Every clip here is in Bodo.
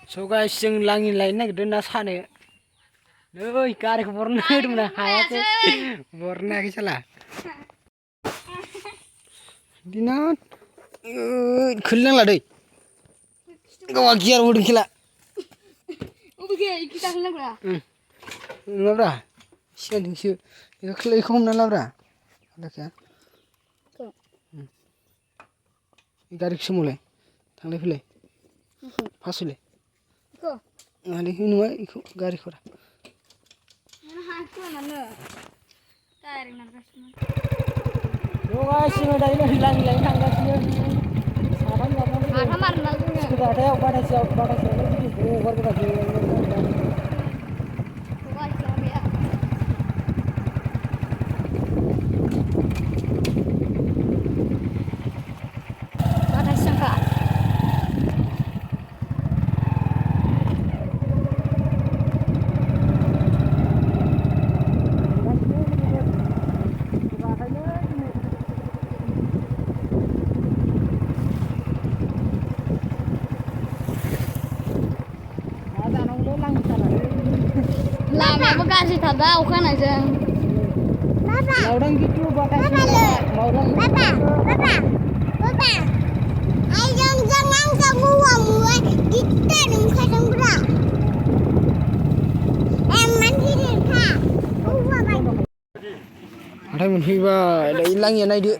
So guys, जों लाङि लायनो नागिरदों ना सानो नै गारिखौ बरननो होदोंमोन आं हायाखै बरननो हायाखै साला दिना खोलैनांला दै गावहा गियार होदों खेला अबे गैया इखि गाखोनांगौरा नङाब्रा सिगांथिंसो बेखौ हमना लाब्रा लाखिया गारिखौ सोमावलाय थांलाय फैलाय फासयलाय नङालै नङा बेखौ गारिखौ जोङो दायो लाङि लायनो थांगासिनो साथाम जाबनानै बाथासेयाव हगारबोगासिनो लामायाबो गाज्रिथार दा अखा हानायजों लावदां gitu bakasi maurang Papa ayang jangan kamu muai kita nungkadang bra eman gini kak ada menghibah ada hilang ya naik dia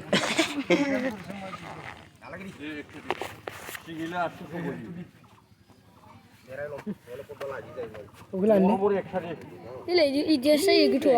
Ini dia saya gitu,